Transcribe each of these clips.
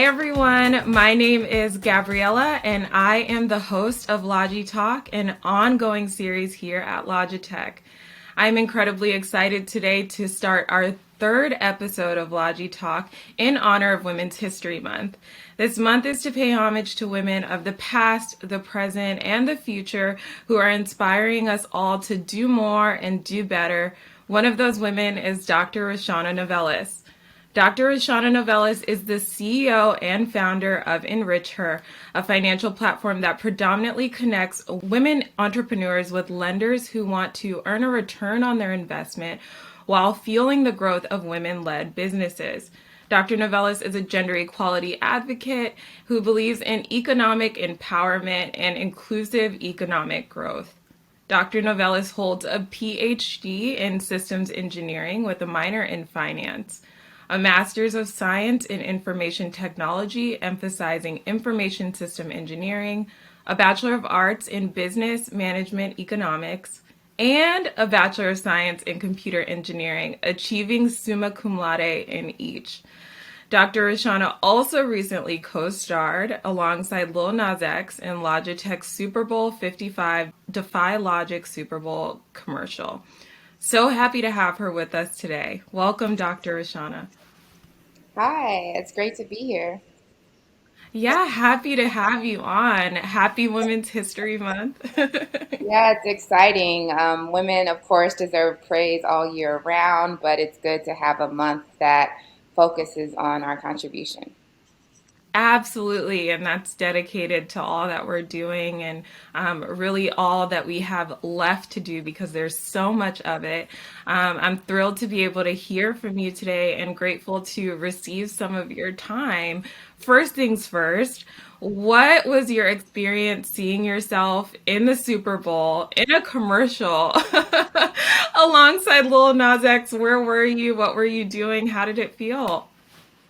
everyone, my name is Gabriella and I am the host of LogiTalk, an ongoing series here at Logitech. I'm incredibly excited today to start our third episode of LogiTalk in honor of Women's History Month. This month is to pay homage to women of the past, the present, and the future who are inspiring us all to do more and do better. One of those women is Dr. Roshawnna Novellus. Dr. Roshawnna Novellus is the CEO and founder of Enrich Her, a financial platform that predominantly connects women entrepreneurs with lenders who want to earn a return on their investment while fueling the growth of women-led businesses. Dr. Novellus is a gender equality advocate who believes in economic empowerment and inclusive economic growth. Dr. Novellus holds a PhD in systems engineering with a minor in finance, a Master's of Science in Information Technology, emphasizing information system engineering, a Bachelor of Arts in Business Management Economics, and a Bachelor of Science in Computer Engineering, achieving summa cum laude in each. Dr. Roshawnna also recently co-starred alongside Lil Nas X in Logitech's Super Bowl 55 Defy Logic Super Bowl commercial. So happy to have her with us today. Welcome, Dr. Roshawnna. Hi, it's great to be here. Yeah, happy to have you on. Happy Women's History Month. Yeah, it's exciting. Women, of course, deserve praise all year round, but it's good to have a month that focuses on our contribution. Absolutely, and that's dedicated to all that we're doing and really all that we have left to do because there's so much of it. I'm thrilled to be able to hear from you today and grateful to receive some of your time. First things first, what was your experience seeing yourself in the Super Bowl in a commercial alongside Lil Nas X? Where were you? What were you doing? How did it feel?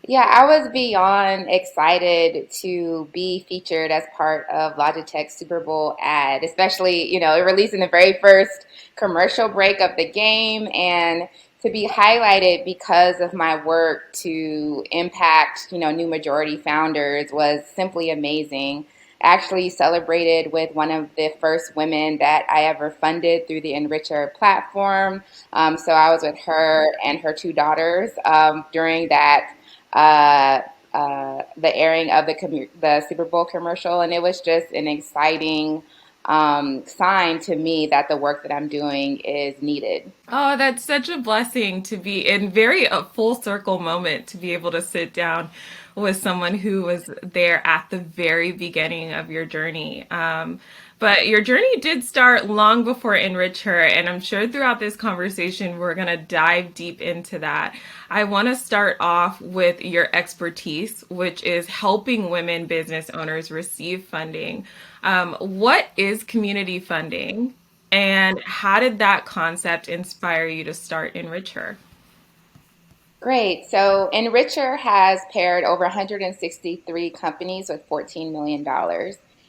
Yeah, I was beyond excited to be featured as part of Logitech's Super Bowl ad, especially, it released in the very first commercial break of the game and to be highlighted because of my work to impact, new majority founders was simply amazing. Actually celebrated with one of the first women that I ever funded through the EnrichHER platform. So I was with her and her two daughters during that uh, the airing of the Super Bowl commercial, and it was just an exciting sign to me that the work that I'm doing is needed. Oh, that's such a blessing to be in very a full circle moment to be able to sit down with someone who was there at the very beginning of your journey. But your journey did start long before Enrich Her, and I'm sure throughout this conversation we're going to dive deep into that. I want to start off with your expertise, which is helping women business owners receive funding. What is community funding? And how did that concept inspire you to start EnrichHER? Great. So Enricher has paired over 163 companies with $14 million.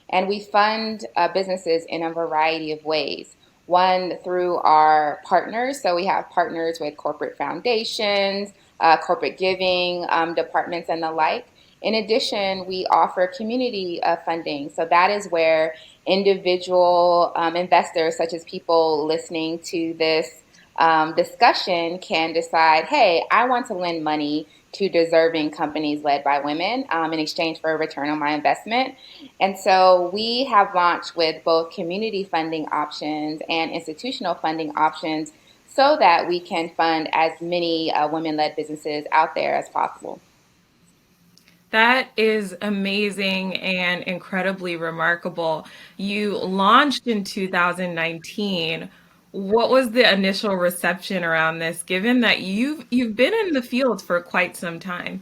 And we fund businesses in a variety of ways. One, through our partners. So we have partners with corporate foundations, corporate giving departments, and the like. In addition, we offer community funding. So that is where individual investors, such as people listening to this discussion, can decide, hey, I want to lend money to deserving companies led by women in exchange for a return on my investment. And so we have launched with both community funding options and institutional funding options so that we can fund as many women-led businesses out there as possible. That is amazing and incredibly remarkable. You launched in 2019. What was the initial reception around this, given that you've been in the field for quite some time?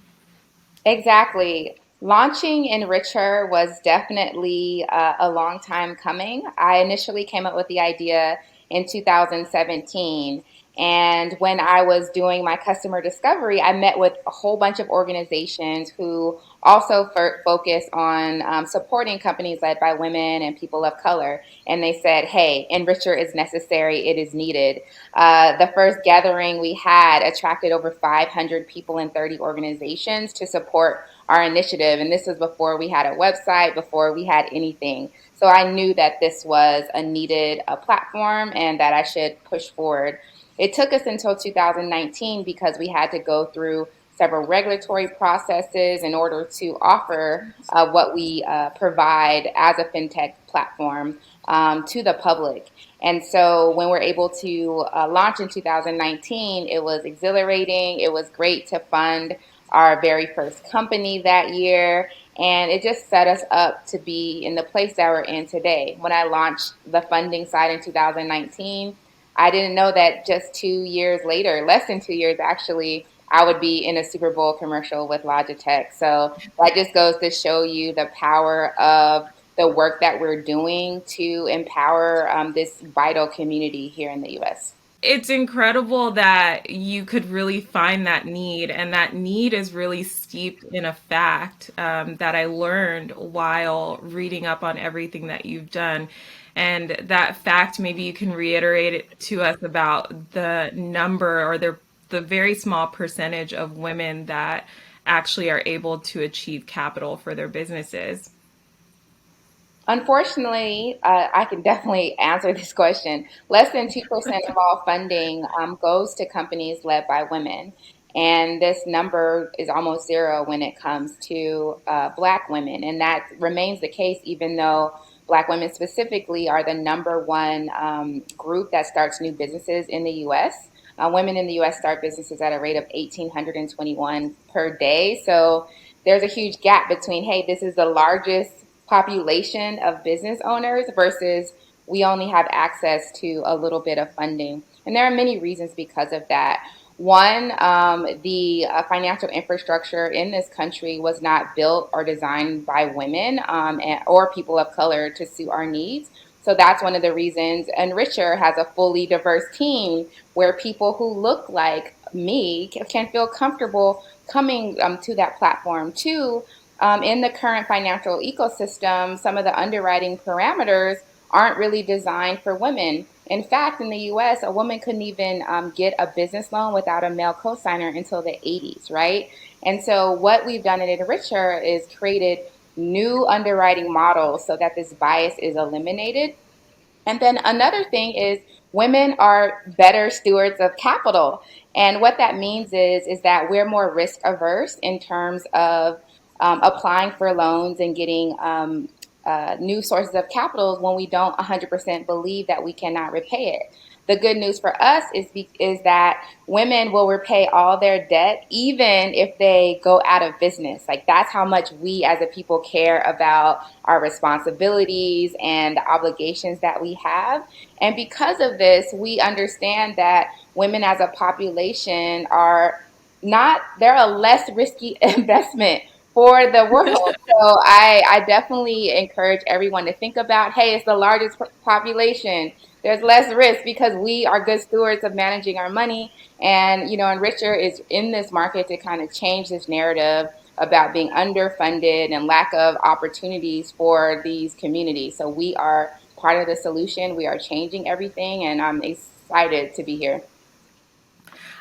Exactly. Launching Enricher was definitely a long time coming. I initially came up with the idea in 2017. And when I was doing my customer discovery, I met with a whole bunch of organizations who also focus on supporting companies led by women and people of color. And they said, hey, Enricher is necessary, it is needed. The first gathering we had attracted over 500 people in 30 organizations to support our initiative. And this was before we had a website, before we had anything. So I knew that this was a needed platform and that I should push forward. It took us until 2019 because we had to go through several regulatory processes in order to offer what we provide as a fintech platform to the public. And so when we're able to launch in 2019, it was exhilarating. It was great to fund our very first company that year. And it just set us up to be in the place that we're in today. When I launched the funding side in 2019, I didn't know that just 2 years later, less than 2 years actually, I would be in a Super Bowl commercial with Logitech. So that just goes to show you the power of the work that we're doing to empower this vital community here in the US. It's incredible that you could really find that need, and that need is really steeped in a fact that I learned while reading up on everything that you've done. And that fact, maybe you can reiterate it to us about the number or the very small percentage of women that actually are able to achieve capital for their businesses. Unfortunately, I can definitely answer this question. Less than 2% of all funding goes to companies led by women. And this number is almost zero when it comes to Black women. And that remains the case, even though Black women specifically are the number one group that starts new businesses in the US. Women in the US start businesses at a rate of 1,821 per day. So there's a huge gap between, hey, this is the largest population of business owners versus we only have access to a little bit of funding. And there are many reasons because of that. One, the financial infrastructure in this country was not built or designed by women or people of color to suit our needs. So that's one of the reasons EnrichHER has a fully diverse team where people who look like me can feel comfortable coming to that platform. Two, in the current financial ecosystem, some of the underwriting parameters aren't really designed for women. In fact, in the US, a woman couldn't even get a business loan without a male cosigner until the 80s, right? And so, what we've done at EnrichHER is created new underwriting models so that this bias is eliminated. And then another thing is women are better stewards of capital. And what that means is that we're more risk averse in terms of applying for loans and getting new sources of capital when we don't 100% believe that we cannot repay it. The good news for us is that women will repay all their debt even if they go out of business. Like that's how much we as a people care about our responsibilities and the obligations that we have. And because of this, we understand that women as a population are not, they're a less risky investment for the world. So I definitely encourage everyone to think about, hey, it's the largest population. There's less risk because we are good stewards of managing our money. And, EnrichHER is in this market to kind of change this narrative about being underfunded and lack of opportunities for these communities. So we are part of the solution. We are changing everything, and I'm excited to be here.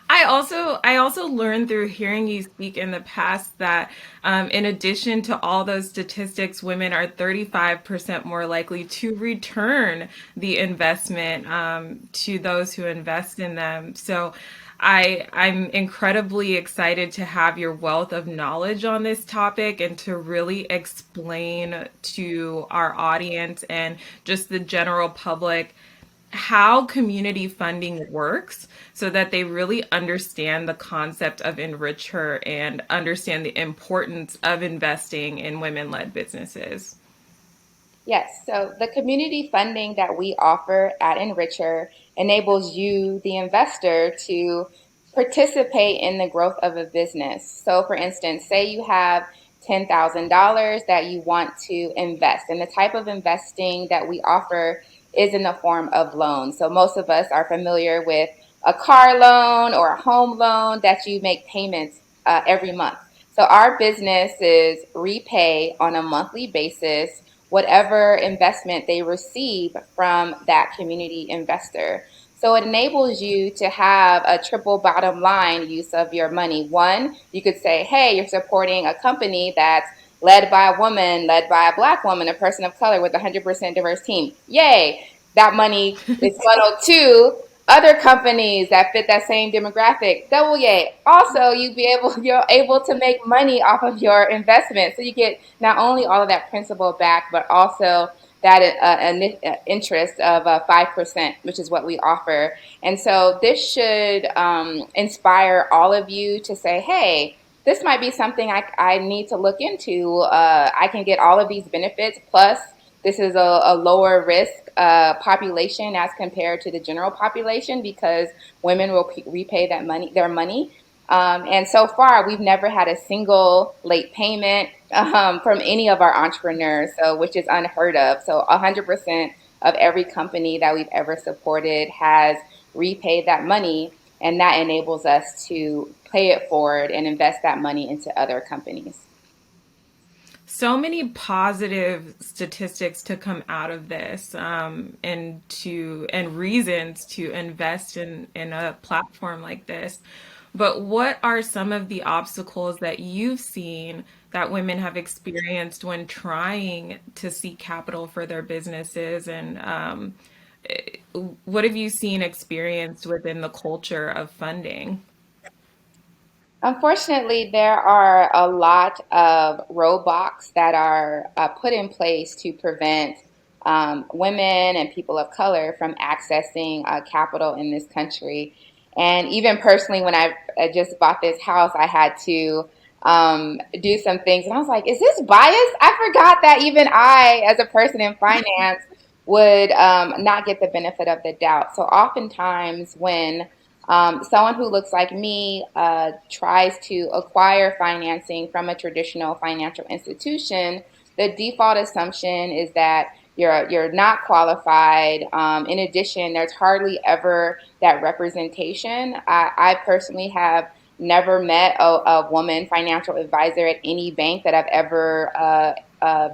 I also learned through hearing you speak in the past that in addition to all those statistics, women are 35% more likely to return the investment to those who invest in them. So I'm incredibly excited to have your wealth of knowledge on this topic and to really explain to our audience and just the general public how community funding works so that they really understand the concept of Enrich Her and understand the importance of investing in women led businesses. Yes, so the community funding that we offer at EnrichHER enables you, the investor, to participate in the growth of a business. So, for instance, say you have $10,000 that you want to invest, and the type of investing that we offer is in the form of loans. So, most of us are familiar with a car loan or a home loan that you make payments every month. So, our businesses repay on a monthly basis whatever investment they receive from that community investor. So it enables you to have a triple bottom line use of your money. One, you could say, hey, you're supporting a company that's led by a woman, led by a black woman, a person of color with a 100% diverse team. Yay! That money is funneled to other companies that fit that same demographic. Double yay. Also, you're able to make money off of your investment. So you get not only all of that principal back, but also that interest of 5%, which is what we offer. And so this should inspire all of you to say, hey, this might be something I need to look into. I can get all of these benefits. Plus, this is a lower risk population as compared to the general population because women will repay their money. And so far, we've never had a single late payment from any of our entrepreneurs, so which is unheard of. So 100% of every company that we've ever supported has repaid that money, and that enables us to pay it forward and invest that money into other companies. So many positive statistics to come out of this, and reasons to invest in a platform like this. But what are some of the obstacles that you've seen that women have experienced when trying to seek capital for their businesses? And what have you seen experienced within the culture of funding? Unfortunately, there are a lot of roadblocks that are put in place to prevent women and people of color from accessing capital in this country. And even personally, when I just bought this house, I had to do some things. And I was like, is this bias? I forgot that even I, as a person in finance, would not get the benefit of the doubt. So oftentimes, when someone who looks like me tries to acquire financing from a traditional financial institution, the default assumption is that you're not qualified. In addition, there's hardly ever that representation. I personally have never met a woman financial advisor at any bank that I've ever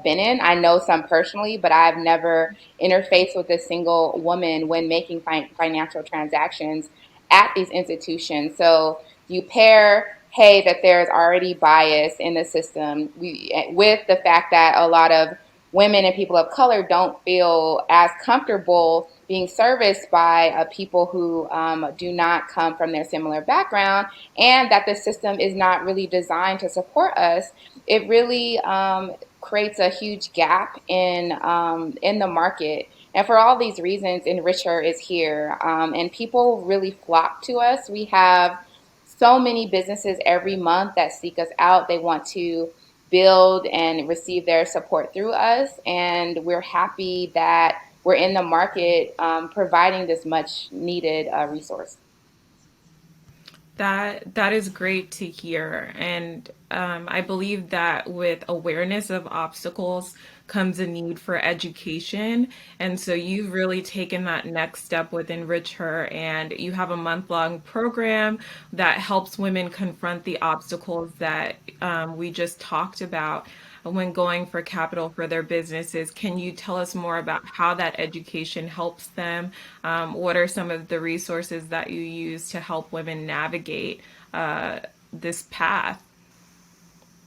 been in. I know some personally, but I've never interfaced with a single woman when making financial transactions at these institutions. So you pair, hey, that there's already bias in the system with the fact that a lot of women and people of color don't feel as comfortable being serviced by people who do not come from their similar background, and that the system is not really designed to support us. It really creates a huge gap in the market. And for all these reasons, EnrichHER is here, and people really flock to us. We have so many businesses every month that seek us out. They want to build and receive their support through us, and we're happy that we're in the market providing this much needed resource. That is great to hear, and I believe that with awareness of obstacles comes a need for education, and so you've really taken that next step with Enrich Her, and you have a month-long program that helps women confront the obstacles that we just talked about when going for capital for their businesses. Can you tell us more about how that education helps them? What are some of the resources that you use to help women navigate this path?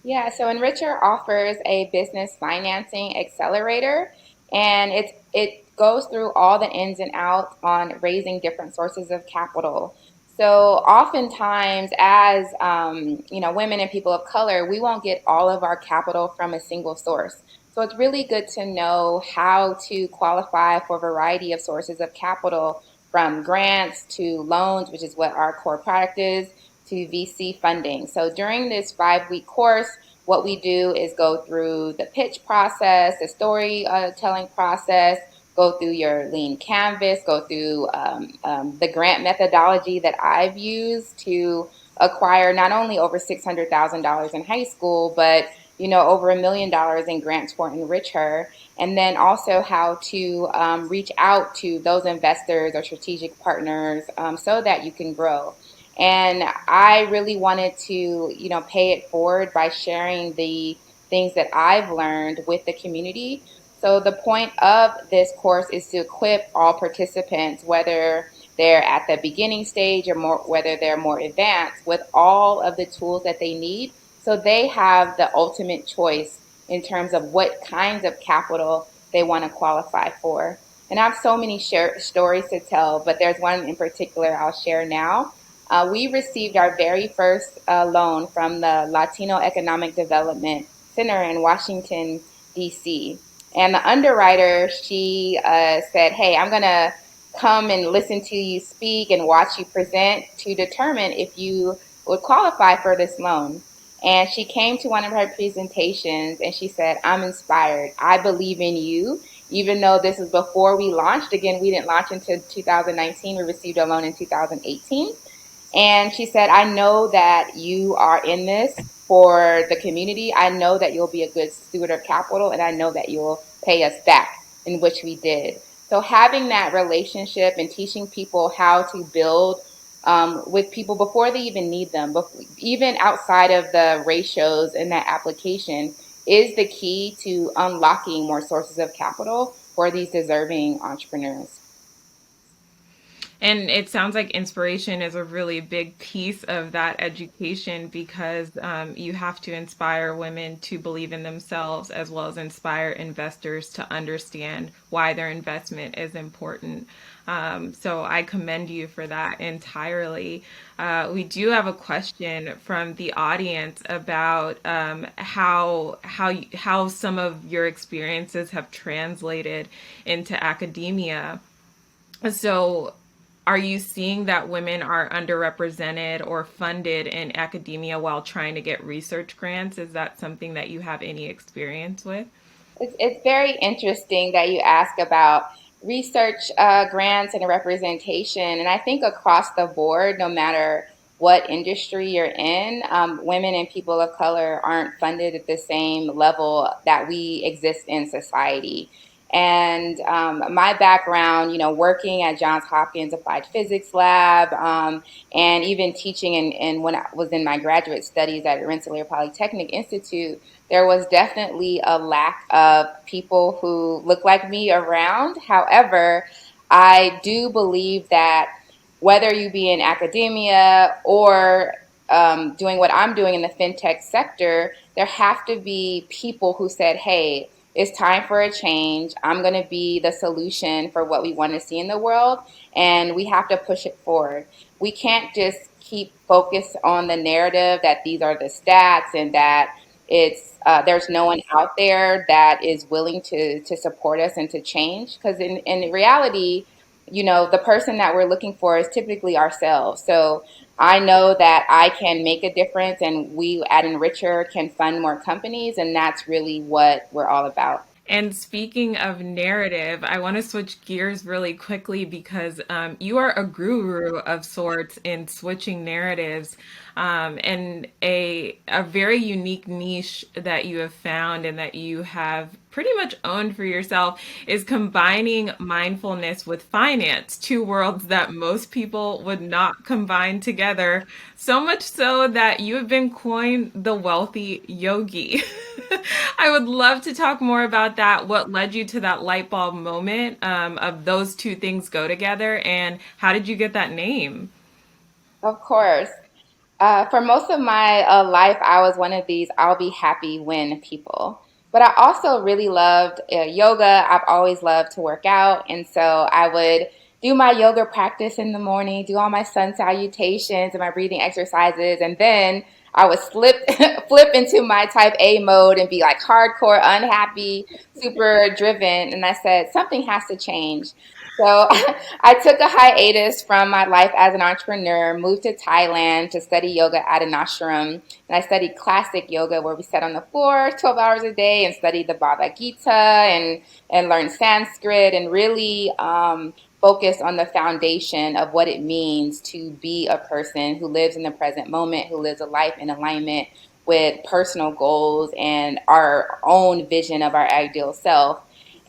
Yeah, so Enricher offers a business financing accelerator, and it goes through all the ins and outs on raising different sources of capital. So oftentimes, as women and people of color, we won't get all of our capital from a single source. So it's really good to know how to qualify for a variety of sources of capital, from grants to loans, which is what our core product is, to VC funding. So during this 5-week course, what we do is go through the pitch process, the storytelling process, go through your lean canvas, go through the grant methodology that I've used to acquire not only over $600,000 in high school, but over $1 million in grants for Enrich Her, and then also how to reach out to those investors or strategic partners so that you can grow. And I really wanted to, pay it forward by sharing the things that I've learned with the community. So the point of this course is to equip all participants, whether they're at the beginning stage or more, whether they're more advanced, with all of the tools that they need. So they have the ultimate choice in terms of what kinds of capital they want to qualify for. And I have so many stories to tell, but there's one in particular I'll share now. We received our very first loan from the Latino Economic Development Center in Washington, D.C. And the underwriter, she said, "Hey, I'm going to come and listen to you speak and watch you present to determine if you would qualify for this loan." And she came to one of her presentations and she said, "I'm inspired. I believe in you." Even though this is before we launched, again, we didn't launch until 2019. We received a loan in 2018. And she said, "I know that you are in this for the community. I know that you'll be a good steward of capital, and I know that you'll pay us back," in which we did. So having that relationship and teaching people how to build with people before they even need them, even outside of the ratios in that application, is the key to unlocking more sources of capital for these deserving entrepreneurs. And it sounds like inspiration is a really big piece of that education because you have to inspire women to believe in themselves as well as inspire investors to understand why their investment is important. So I commend you for that entirely. We do have a question from the audience about how some of your experiences have translated into academia. So, are you seeing that women are underrepresented or funded in academia while trying to get research grants? Is that something that you have any experience with? It's very interesting that you ask about research grants and representation. And I think across the board, no matter what industry you're in, women and people of color aren't funded at the same level that we exist in society. And my background, working at Johns Hopkins Applied Physics Lab, and even teaching and when I was in my graduate studies at Rensselaer Polytechnic Institute, there was definitely a lack of people who look like me around. However, I do believe that whether you be in academia or doing what I'm doing in the fintech sector, there have to be people who said, "Hey, it's time for a change. I'm going to be the solution for what we want to see in the world, and we have to push it forward." We can't just keep focused on the narrative that these are the stats and that it's there's no one out there that is willing to support us and to change. Because in reality, the person that we're looking for is typically ourselves. So I know that I can make a difference, and we at EnrichHER can fund more companies, and that's really what we're all about. And speaking of narrative, I want to switch gears really quickly because you are a guru of sorts in switching narratives, and a very unique niche that you have found and that you have pretty much owned for yourself is combining mindfulness with finance, two worlds that most people would not combine together. So much so that you have been coined the wealthy yogi. I would love to talk more about that. What led you to that light bulb moment of those two things go together, and how did you get that name? Of course. For most of my life, I was one of these "I'll be happy when" people. But I also really loved yoga. I've always loved to work out. And so I would do my yoga practice in the morning, do all my sun salutations and my breathing exercises. And then I would flip into my type A mode and be like hardcore unhappy, super driven. And I said, something has to change. So I took a hiatus from my life as an entrepreneur, moved to Thailand to study yoga at an ashram. And I studied classic yoga where we sat on the floor 12 hours a day and studied the Bhagavad Gita and learned Sanskrit and really focused on the foundation of what it means to be a person who lives in the present moment, who lives a life in alignment with personal goals and our own vision of our ideal self.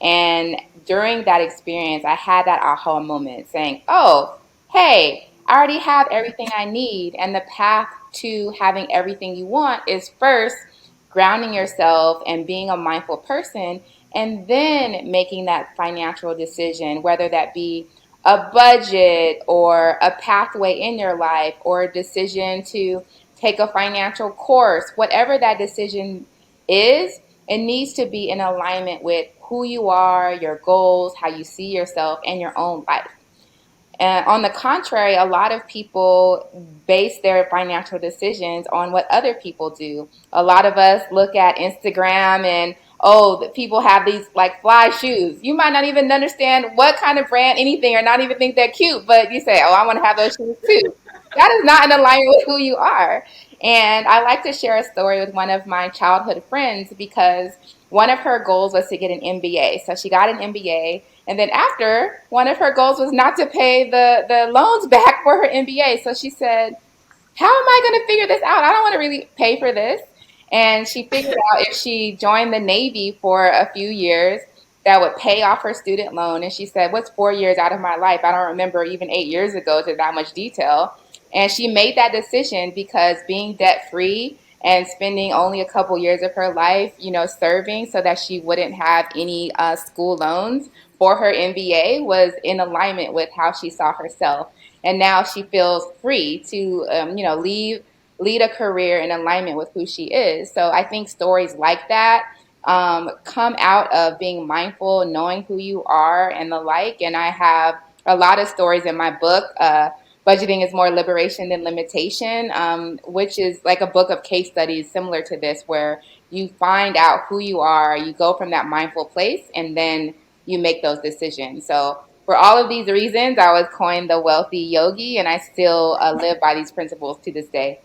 And during that experience, I had that aha moment saying, "Oh, hey, I already have everything I need." And the path to having everything you want is first grounding yourself and being a mindful person, and then making that financial decision, whether that be a budget or a pathway in your life or a decision to take a financial course, whatever that decision is, it needs to be in alignment with who you are, your goals, how you see yourself, and your own life. And on the contrary, a lot of people base their financial decisions on what other people do. A lot of us look at Instagram and, oh, the people have these like fly shoes. You might not even understand what kind of brand, anything, or not even think they're cute, but you say, oh, I want to have those shoes too. That is not in alignment with who you are. And I like to share a story with one of my childhood friends because one of her goals was to get an MBA. So she got an MBA. And then after, one of her goals was not to pay the loans back for her MBA. So she said, how am I going to figure this out? I don't want to really pay for this. And she figured out if she joined the Navy for a few years, that would pay off her student loan. And she said, what's 4 years out of my life? I don't remember even 8 years ago to that much detail. And she made that decision because being debt free and spending only a couple years of her life, serving so that she wouldn't have any school loans for her MBA was in alignment with how she saw herself. And now she feels free to, lead a career in alignment with who she is. So I think stories like that come out of being mindful, knowing who you are, and the like. And I have a lot of stories in my book. Budgeting is more liberation than limitation, which is like a book of case studies similar to this, where you find out who you are, you go from that mindful place, and then you make those decisions. So, for all of these reasons, I was coined the wealthy yogi, and I still live by these principles to this day.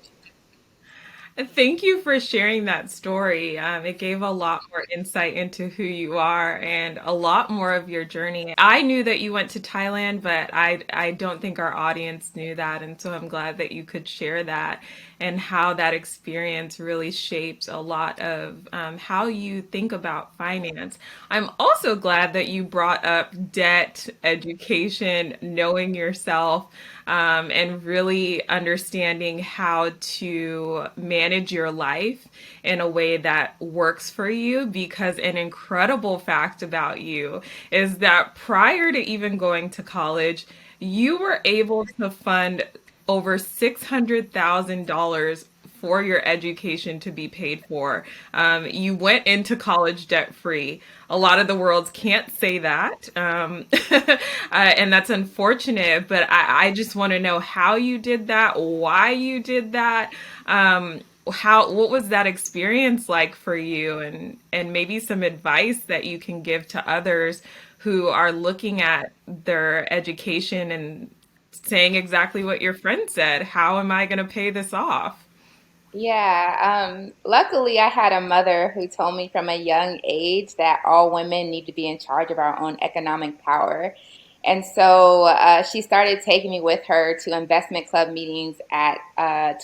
Thank you for sharing that story. It gave a lot more insight into who you are and a lot more of your journey. I knew that you went to Thailand, but I don't think our audience knew that. And so I'm glad that you could share that and how that experience really shapes a lot of how you think about finance. I'm also glad that you brought up debt, education, knowing yourself, and really understanding how to manage your life in a way that works for you. Because an incredible fact about you is that prior to even going to college, you were able to fund over $600,000 for your education to be paid for. You went into college debt free. A lot of the worlds can't say that. And that's unfortunate, but I just want to know how you did that, why you did that. What was that experience like for you, and maybe some advice that you can give to others who are looking at their education and saying exactly what your friend said. How am I going to pay this off? Yeah, luckily I had a mother who told me from a young age that all women need to be in charge of our own economic power. And so she started taking me with her to investment club meetings at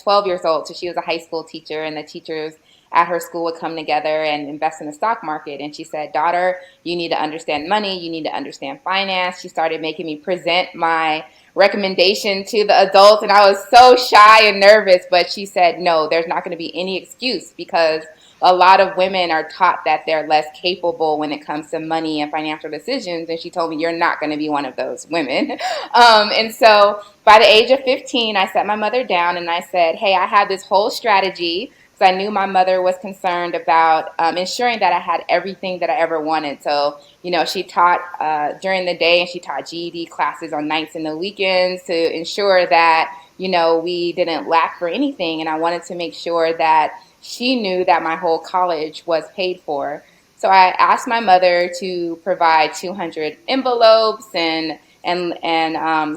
12 years old. So she was a high school teacher, and the teachers at her school would come together and invest in the stock market. And she said, daughter, you need to understand money, you need to understand finance. She started making me present my recommendation to the adults, and I was so shy and nervous, but she said, no, there's not going to be any excuse because a lot of women are taught that they're less capable when it comes to money and financial decisions. And she told me, you're not going to be one of those women. And so by the age of 15, I sat my mother down and I said, hey, I had this whole strategy because I knew my mother was concerned about ensuring that I had everything that I ever wanted. So, she taught during the day, and she taught GED classes on nights and the weekends to ensure that, we didn't lack for anything. And I wanted to make sure that she knew that my whole college was paid for. So I asked my mother to provide 200 envelopes and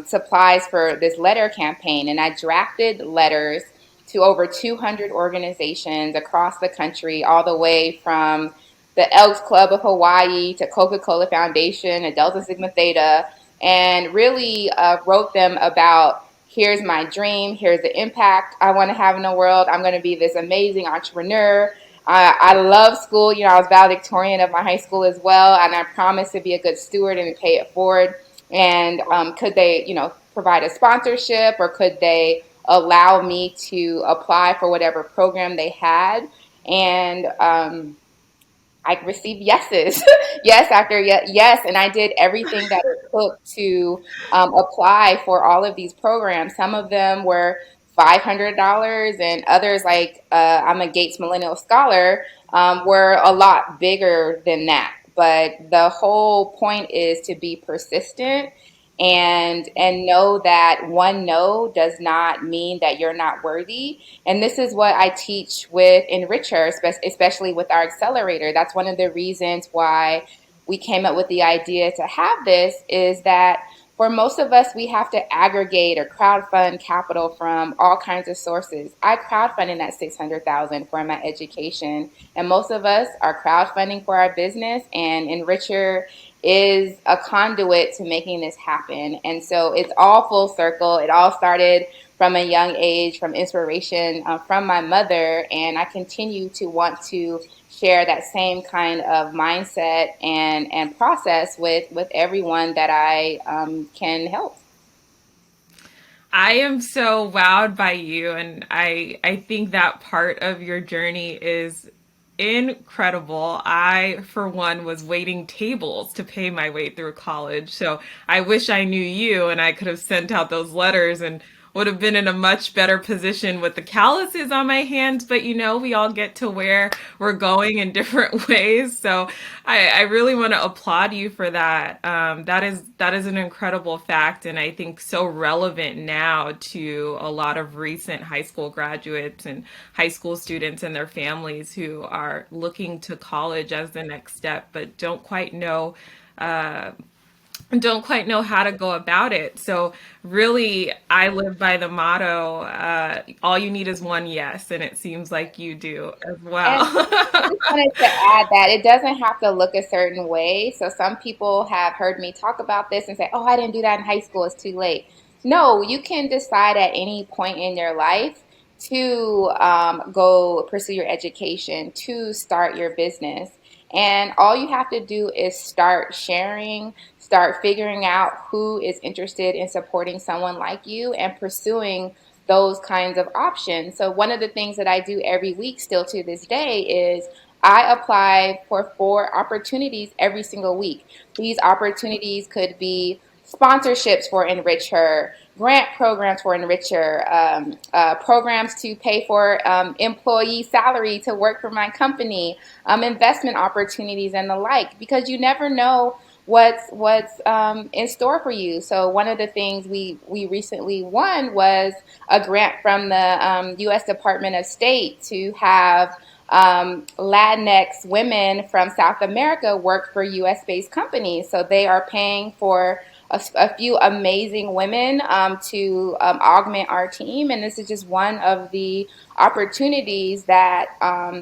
supplies for this letter campaign, and I drafted letters to over 200 organizations across the country, all the way from the Elks Club of Hawaii to Coca-Cola Foundation and Delta Sigma Theta, and really wrote them about here's my dream, here's the impact I want to have in the world. I'm going to be this amazing entrepreneur. I love school. I was valedictorian of my high school as well, and I promised to be a good steward and pay it forward. And could they, provide a sponsorship, or could they allow me to apply for whatever program they had? And I received yeses, yes after yes, and I did everything that it took to apply for all of these programs. Some of them were $500, and others, like I'm a Gates Millennial Scholar, were a lot bigger than that. But the whole point is to be persistent and know that one no does not mean that you're not worthy. And this is what I teach with Enrich Her, especially with our accelerator. That's one of the reasons why we came up with the idea to have this, is that for most of us, we have to aggregate or crowdfund capital from all kinds of sources. I crowdfunded that 600,000 for my education, and most of us are crowdfunding for our business. And Enricher is a conduit to making this happen. And so it's all full circle. It all started from a young age, from inspiration from my mother, and I continue to want to share that same kind of mindset and process with everyone that I can help. I am so wowed by you, and I think that part of your journey is incredible. I, for one, was waiting tables to pay my way through college. So I wish I knew you and I could have sent out those letters and would have been in a much better position with the calluses on my hands. But we all get to where we're going in different ways. So I really want to applaud you for that. That is an incredible fact, and I think so relevant now to a lot of recent high school graduates and high school students and their families who are looking to college as the next step, but uh, don't quite know how to go about it. So really, I live by the motto, all you need is one yes, and it seems like you do as And well. I just wanted to add that it doesn't have to look a certain way. So some people have heard me talk about this and say, "Oh, I didn't do that in high school. It's too late." No, you can decide at any point in your life to go pursue your education, to start your business. And all you have to do is start sharing, start figuring out who is interested in supporting someone like you and pursuing those kinds of options. So one of the things that I do every week still to this day is I apply for 4 opportunities every single week. These opportunities could be sponsorships for Enrich Her, grant programs for Enrich Her, programs to pay for employee salary to work for my company, investment opportunities, and the like. Because you never know what's in store for you. So one of the things we recently won was a grant from the U.S. Department of State to have Latinx women from South America work for U.S. based companies. So they are paying for a few amazing women to augment our team. And this is just one of the opportunities that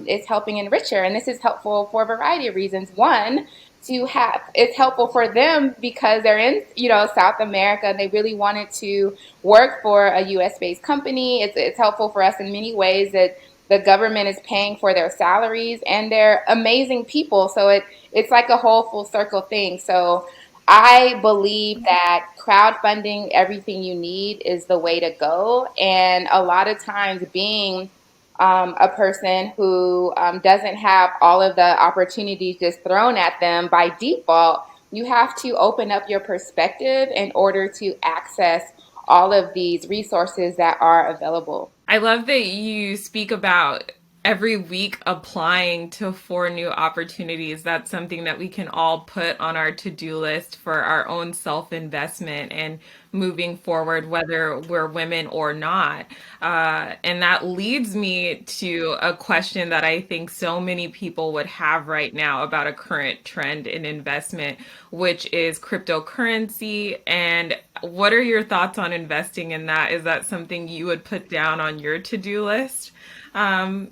is helping Enrich Her. And this is helpful for a variety of reasons. One, to have it's helpful for them because they're in South America and they really wanted to work for a US based company. It's helpful for us in many ways that the government is paying for their salaries and they're amazing people, so it's like a whole full circle thing. So I believe that crowdfunding everything you need is the way to go, and a lot of times being a person who doesn't have all of the opportunities just thrown at them by default, you have to open up your perspective in order to access all of these resources that are available. I love that you speak about every week applying to 4 new opportunities. That's something that we can all put on our to-do list for our own self-investment and moving forward, whether we're women or not. And that leads me to a question that I think so many people would have right now about a current trend in investment, which is cryptocurrency. And what are your thoughts on investing in that? Is that something you would put down on your to-do list um,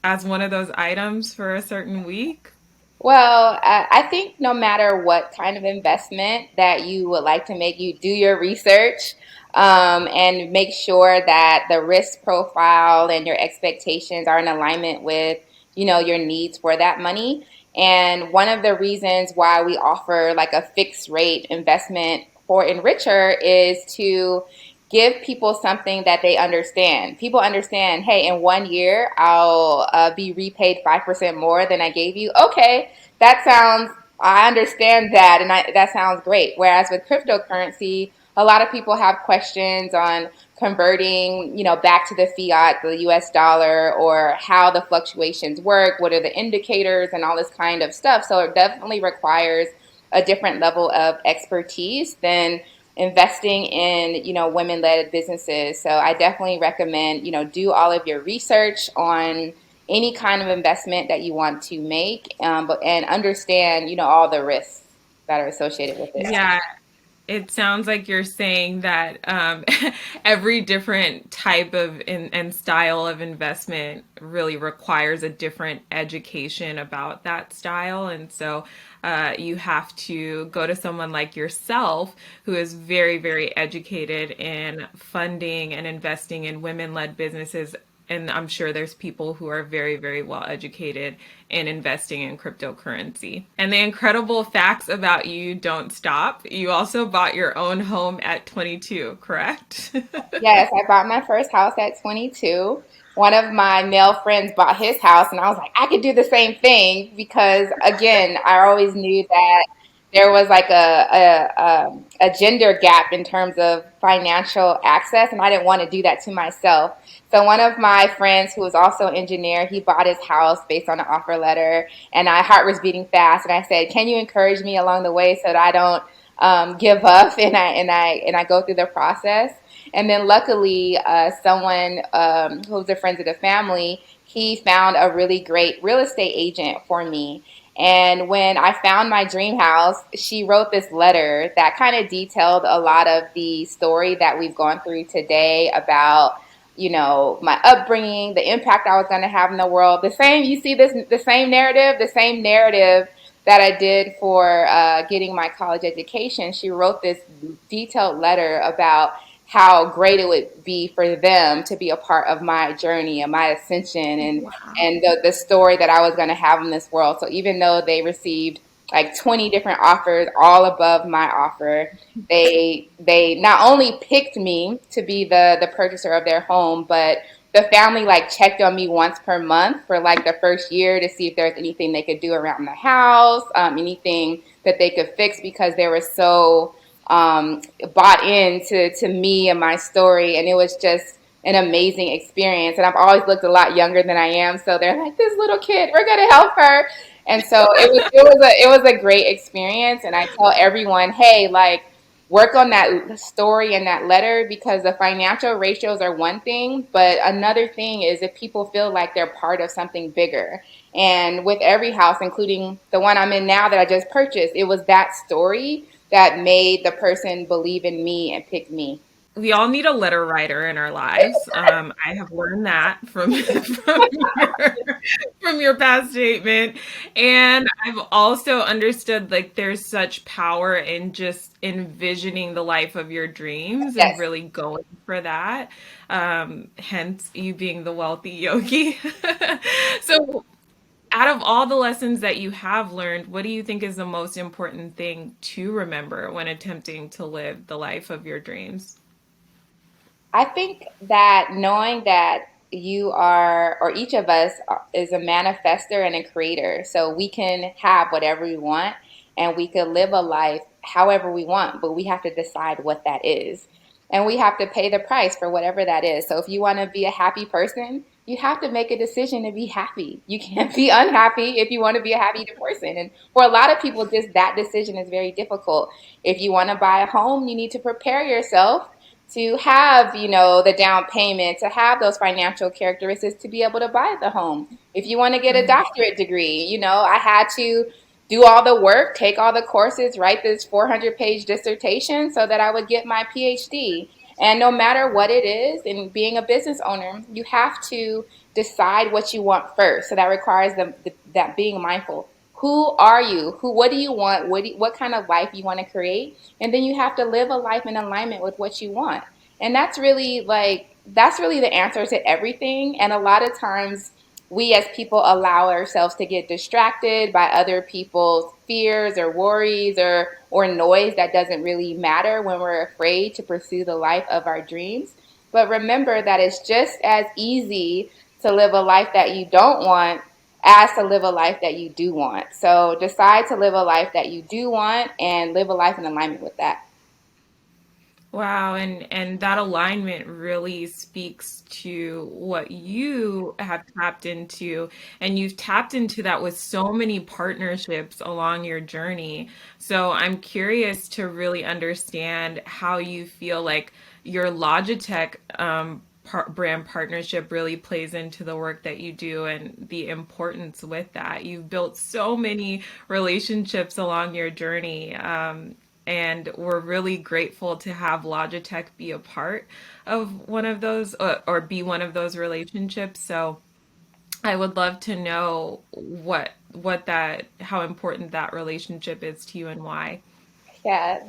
as one of those items for a certain week? Well, I think no matter what kind of investment that you would like to make, you do your research and make sure that the risk profile and your expectations are in alignment with, your needs for that money. And one of the reasons why we offer like a fixed rate investment for Enricher is to give people something that they understand. People understand, hey, in 1 year, I'll be repaid 5% more than I gave you. Okay, that sounds, I understand that, and that sounds great. Whereas with cryptocurrency, a lot of people have questions on converting, back to the fiat, the US dollar, or how the fluctuations work, what are the indicators, and all this kind of stuff. So it definitely requires a different level of expertise than investing in women-led businesses. So I definitely recommend do all of your research on any kind of investment that you want to make, and understand all the risks that are associated with it. Yeah, it sounds like you're saying that every different type of and style of investment really requires a different education about that style. And so you have to go to someone like yourself who is very, very educated in funding and investing in women led businesses. And I'm sure there's people who are very, very well educated in investing in cryptocurrency. And the incredible facts about you don't stop. You also bought your own home at 22, correct? Yes, I bought my first house at 22. One of my male friends bought his house, and I was like, I could do the same thing because, again, I always knew that there was like a gender gap in terms of financial access, and I didn't want to do that to myself. So one of my friends who was also an engineer, he bought his house based on an offer letter, and my heart was beating fast, and I said, "Can you encourage me along the way so that I don't give up and I go through the process?" And then luckily, someone who was a friend of the family, he found a really great real estate agent for me. And when I found my dream house, she wrote this letter that kind of detailed a lot of the story that we've gone through today about, my upbringing, the impact I was going to have in the world. The same, you see this, the same narrative that I did for getting my college education. She wrote this detailed letter about how great it would be for them to be a part of my journey and my ascension, and the story that I was going to have in this world. So even though they received like 20 different offers, all above my offer, they not only picked me to be the purchaser of their home, but the family like checked on me once per month for like the first year to see if there's anything they could do around the house, anything that they could fix, because they were so bought into me and my story, and it was just an amazing experience. And I've always looked a lot younger than I am, so they're like, "This little kid, we're gonna help her." And so it was a great experience. And I tell everyone, hey, like, work on that story and that letter, because the financial ratios are one thing, but another thing is if people feel like they're part of something bigger. And with every house, including the one I'm in now that I just purchased, it was that story that made the person believe in me and pick me. We all need a letter writer in our lives. I have learned that from your past statement. And I've also understood like there's such power in just envisioning the life of your dreams and Yes. really going for that. Hence you being the wealthy yogi. So out of all the lessons that you have learned, what do you think is the most important thing to remember when attempting to live the life of your dreams? I think that knowing that you are, or each of us is a manifester and a creator. So we can have whatever we want, and we could live a life however we want, but we have to decide what that is. And we have to pay the price for whatever that is. So if you want to be a happy person, you have to make a decision to be happy. You can't be unhappy if you want to be a happy person. And for a lot of people, just that decision is very difficult. If you want to buy a home, you need to prepare yourself to have, the down payment, to have those financial characteristics to be able to buy the home. If you want to get a doctorate degree, I had to do all the work, take all the courses, write this 400-page dissertation so that I would get my PhD. And no matter what it is, in being a business owner, you have to decide what you want first. So that requires that being mindful. Who are you? What do you want? What kind of life you want to create? And then you have to live a life in alignment with what you want. And that's really the answer to everything. And a lot of times we as people allow ourselves to get distracted by other people's fears or worries or noise that doesn't really matter when we're afraid to pursue the life of our dreams. But remember that it's just as easy to live a life that you don't want as to live a life that you do want. So decide to live a life that you do want and live a life in alignment with that. Wow, and that alignment really speaks to what you have tapped into, and you've tapped into that with so many partnerships along your journey. So I'm curious to really understand how you feel like your Logitech brand partnership really plays into the work that you do and the importance with that. You've built so many relationships along your journey. And we're really grateful to have Logitech be a part of one of those or be one of those relationships. So I would love to know what that how important that relationship is to you and why. Yeah,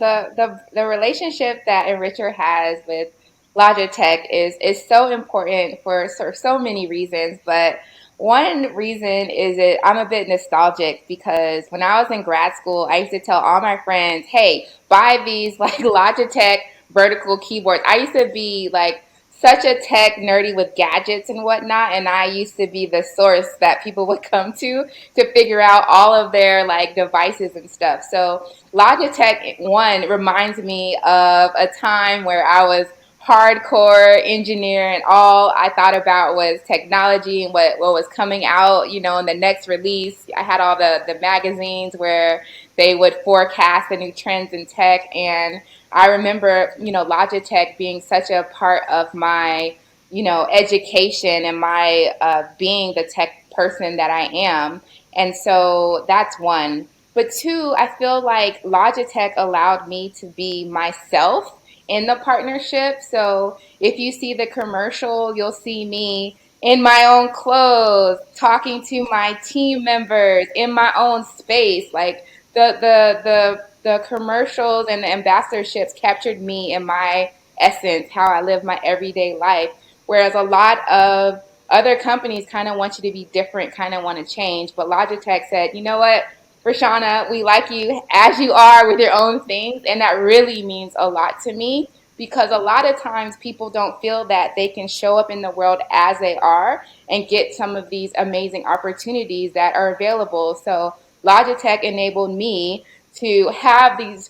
the relationship that Enricher has with Logitech is so important for so many reasons, but one reason is that I'm a bit nostalgic because when I was in grad school, I used to tell all my friends, "Hey, buy these like Logitech vertical keyboards." I used to be like such a tech nerdy with gadgets and whatnot, and I used to be the source that people would come to figure out all of their like devices and stuff. So Logitech one reminds me of a time where I was hardcore engineer and all I thought about was technology and what was coming out, in the next release. I had all the magazines where they would forecast the new trends in tech. And I remember, Logitech being such a part of my, education and my being the tech person that I am. And so that's one. But two, I feel like Logitech allowed me to be myself in the partnership. So if you see the commercial, you'll see me in my own clothes, talking to my team members in my own space. Like the commercials and the ambassadorships captured me in my essence, how I live my everyday life. Whereas a lot of other companies kind of want you to be different, kind of want to change. But Logitech said, you know what, Roshawnna, we like you as you are with your own things. And that really means a lot to me because a lot of times people don't feel that they can show up in the world as they are and get some of these amazing opportunities that are available. So Logitech enabled me to have these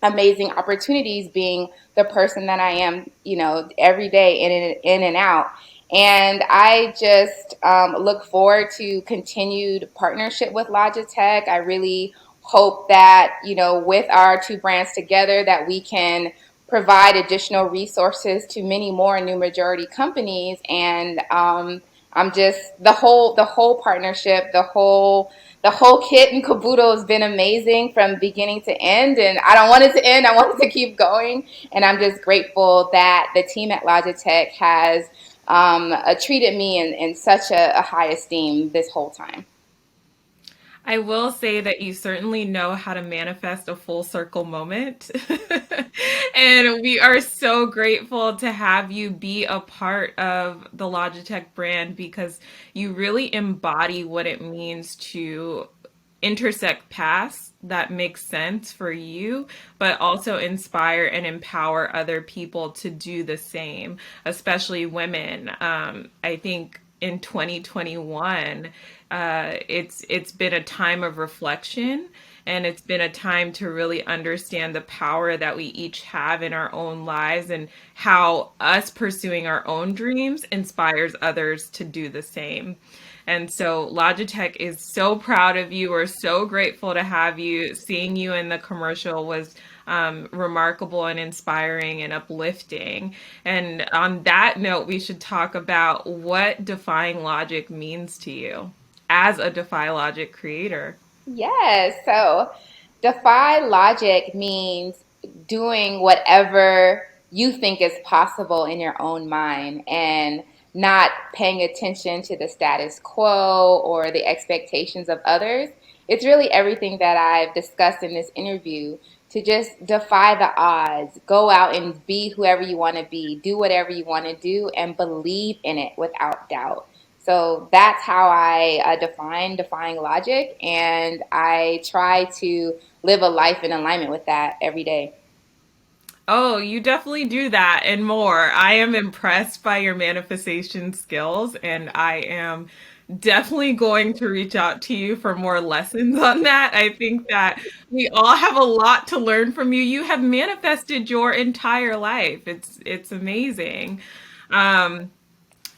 amazing opportunities being the person that I am, every day in and out. And I just look forward to continued partnership with Logitech. I really hope that, with our two brands together, that we can provide additional resources to many more new majority companies. And I'm just the whole partnership, the whole kit and caboodle has been amazing from beginning to end. And I don't want it to end. I want it to keep going. And I'm just grateful that the team at Logitech has treated me in such a high esteem this whole time. I will say that you certainly know how to manifest a full circle moment. And we are so grateful to have you be a part of the Logitech brand because you really embody what it means to intersect paths that make sense for you, but also inspire and empower other people to do the same, especially women. I think in 2021, it's been a time of reflection and it's been a time to really understand the power that we each have in our own lives and how us pursuing our own dreams inspires others to do the same. And so Logitech is so proud of you. We're so grateful to have you. Seeing you in the commercial was remarkable and inspiring and uplifting. And on that note, we should talk about what defying logic means to you as a Defy Logic creator. Yes. So defy logic means doing whatever you think is possible in your own mind and not paying attention to the status quo or the expectations of others. It's really everything that I've discussed in this interview to just defy the odds, go out and be whoever you want to be, do whatever you want to do, and believe in it without doubt. So that's how I define defying logic, and I try to live a life in alignment with that every day. Oh, you definitely do that and more. I am impressed by your manifestation skills, and I am definitely going to reach out to you for more lessons on that. I think that we all have a lot to learn from you. You have manifested your entire life. It's amazing. Um,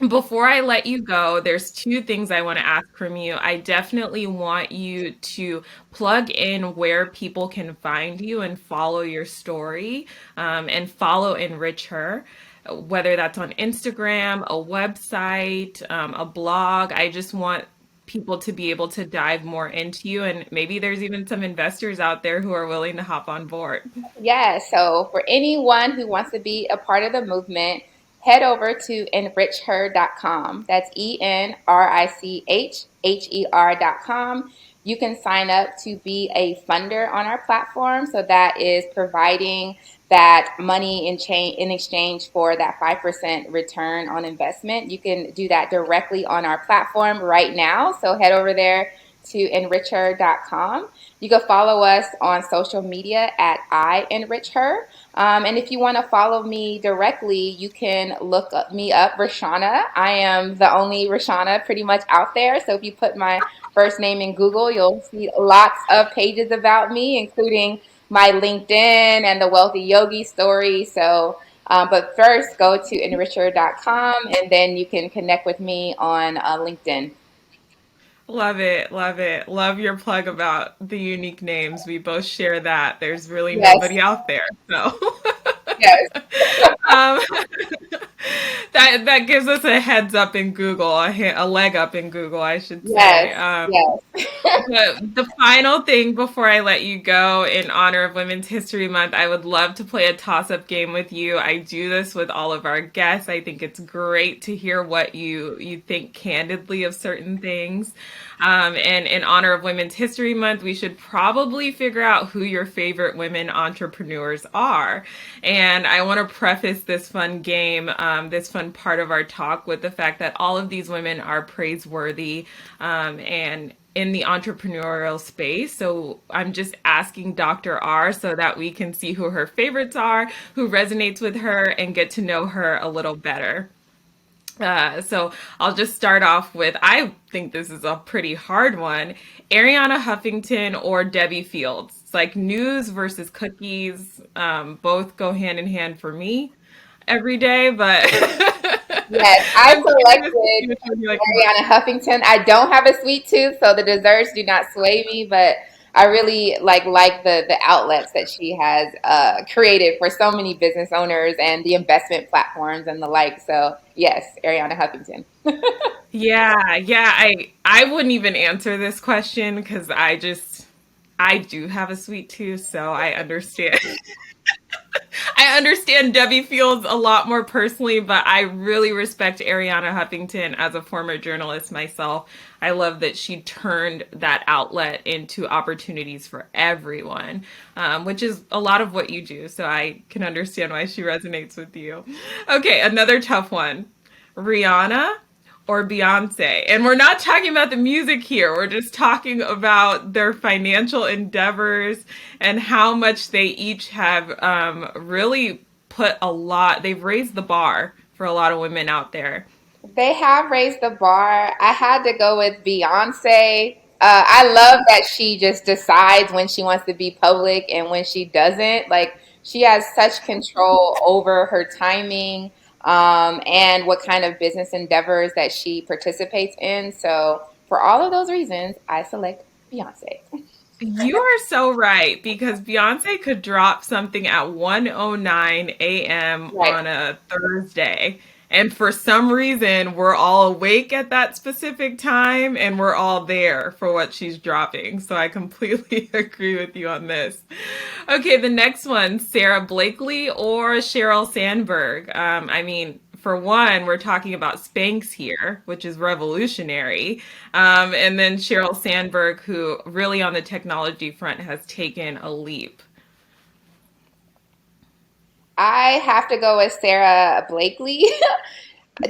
Before I let you go, there's two things I want to ask from you. I definitely want you to plug in where people can find you and follow your story, and follow Enrich Her, whether that's on Instagram, a website, a blog. I just want people to be able to dive more into you, and maybe there's even some investors out there who are willing to hop on board. Yeah, so for anyone who wants to be a part of the movement, head over to enrichher.com. That's ENRICHHER.com. You can sign up to be a funder on our platform. So that is providing that money in exchange for that 5% return on investment. You can do that directly on our platform right now. So head over there to enrichher.com. You can follow us on social media at I Enrich Her. And if you want to follow me directly, you can me up, Roshawnna. I am the only Roshawnna pretty much out there. So if you put my first name in Google, you'll see lots of pages about me, including my LinkedIn and the Wealthy Yogi story. So, but first, go to enricher.com and then you can connect with me on LinkedIn. Love it, love it. Love your plug about the unique names. We both share that. There's really Yes, nobody out there. So yes, um, that gives us a heads up in Google, a leg up in Google, I should say. yes, yes. The final thing before I let you go, in honor of Women's History Month, I would love to play a toss up game with you. I do this with all of our guests. I think it's great to hear what you think candidly of certain things. And in honor of Women's History Month, we should probably figure out who your favorite women entrepreneurs are. And I want to preface this fun game, this fun part of our talk, with the fact that all of these women are praiseworthy, and in the entrepreneurial space. So I'm just asking Dr. R so that we can see who her favorites are, who resonates with her, and get to know her a little better. So I'll just start off with, I think this is a pretty hard one. Ariana Huffington or Debbie Fields. It's like news versus cookies. Both go hand in hand for me every day, but Yes, I I'm curious to see selected which one you like more. Ariana Huffington. I don't have a sweet tooth, so the desserts do not sway me, but I really like the outlets that she has created for so many business owners and the investment platforms and the like. So yes, Ariana Huffington. Yeah, yeah, I wouldn't even answer this question because I do have a sweet tooth, so I understand. I understand Debbie Fields a lot more personally, but I really respect Ariana Huffington as a former journalist myself. I love that she turned that outlet into opportunities for everyone, which is a lot of what you do. So I can understand why she resonates with you. Okay, another tough one. Rihanna or Beyonce. And we're not talking about the music here. We're just talking about their financial endeavors and how much they each have, really put a lot, they've raised the bar for a lot of women out there. They have raised the bar. I had to go with Beyonce. I love that she just decides when she wants to be public and when she doesn't. Like, she has such control over her timing, and what kind of business endeavors that she participates in. So, for all of those reasons, I select Beyonce. You are so right because Beyonce could drop something at 1:09 a.m. Right. on a Thursday. And for some reason, we're all awake at that specific time and we're all there for what she's dropping. So I completely agree with you on this. Okay, the next one, Sarah Blakely or Sheryl Sandberg. I mean, for one, we're talking about Spanx here, which is revolutionary. And then Sheryl Sandberg, who really on the technology front has taken a leap. I have to go with Sarah Blakely.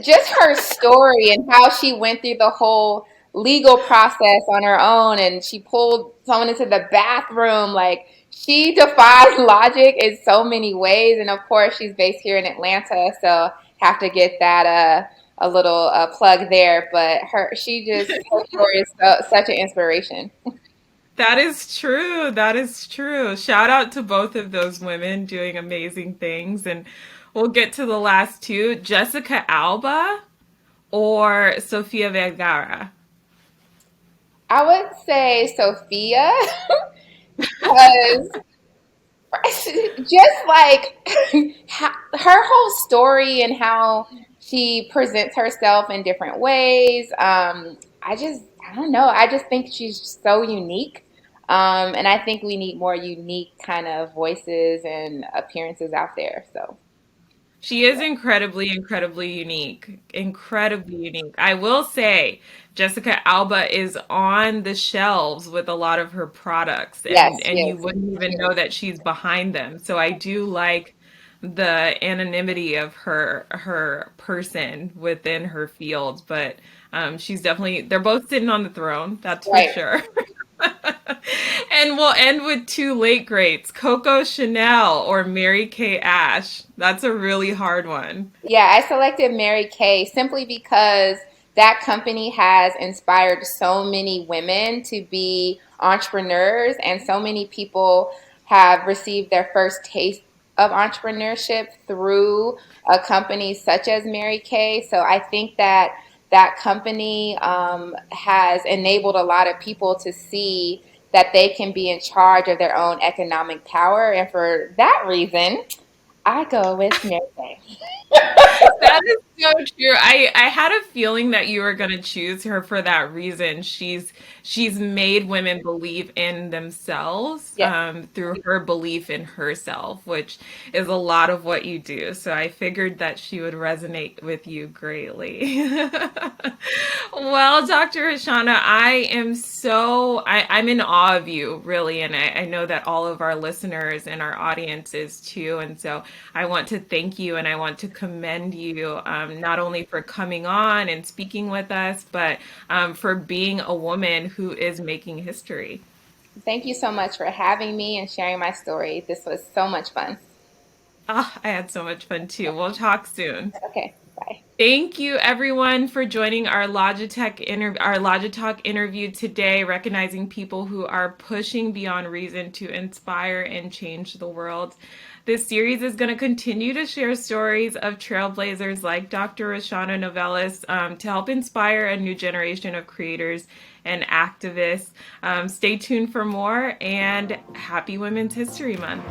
just her story and how she went through the whole legal process on her own, and she pulled someone into the bathroom. Like, she defies logic in so many ways. And of course, she's based here in Atlanta, so have to get that a little plug there. But her story is such an inspiration. That is true. That is true. Shout out to both of those women doing amazing things. And we'll get to the last two, Jessica Alba or Sofia Vergara. I would say Sophia because just like her whole story and how she presents herself in different ways. I don't know. I just think she's so unique. And I think we need more unique kind of voices and appearances out there. So, She is incredibly, incredibly unique. Incredibly unique. I will say Jessica Alba is on the shelves with a lot of her products yes, and you yes, wouldn't even know that she's behind them. So I do like the anonymity of her person within her field, but she's definitely they're both sitting on the throne, that's for right. sure. And we'll end with two late greats, Coco Chanel or Mary Kay Ash. That's a really hard one. Yeah, I selected Mary Kay simply because that company has inspired so many women to be entrepreneurs, and so many people have received their first taste of entrepreneurship through a company such as Mary Kay. So I think that that company has enabled a lot of people to see that they can be in charge of their own economic power. And for that reason, I go with Mary Kay. That is so true. I had a feeling that you were going to choose her for that reason. She's made women believe in themselves Yes. through her belief in herself, which is a lot of what you do. So I figured that she would resonate with you greatly. Well, Dr. Roshawnna, I'm in awe of you, really, and I know that all of our listeners and our audience is too. And so I want to thank you and I want to commend you not only for coming on and speaking with us, but for being a woman who is making history. Thank you so much for having me and sharing my story. This was so much fun. Ah, I had so much fun too. We'll talk soon. Okay, bye. Thank you everyone for joining our Logitalk interview today, recognizing people who are pushing beyond reason to inspire and change the world. This series is going to continue to share stories of trailblazers like Dr. Roshawnna Novellus to help inspire a new generation of creators and activists. Stay tuned for more, and happy Women's History Month.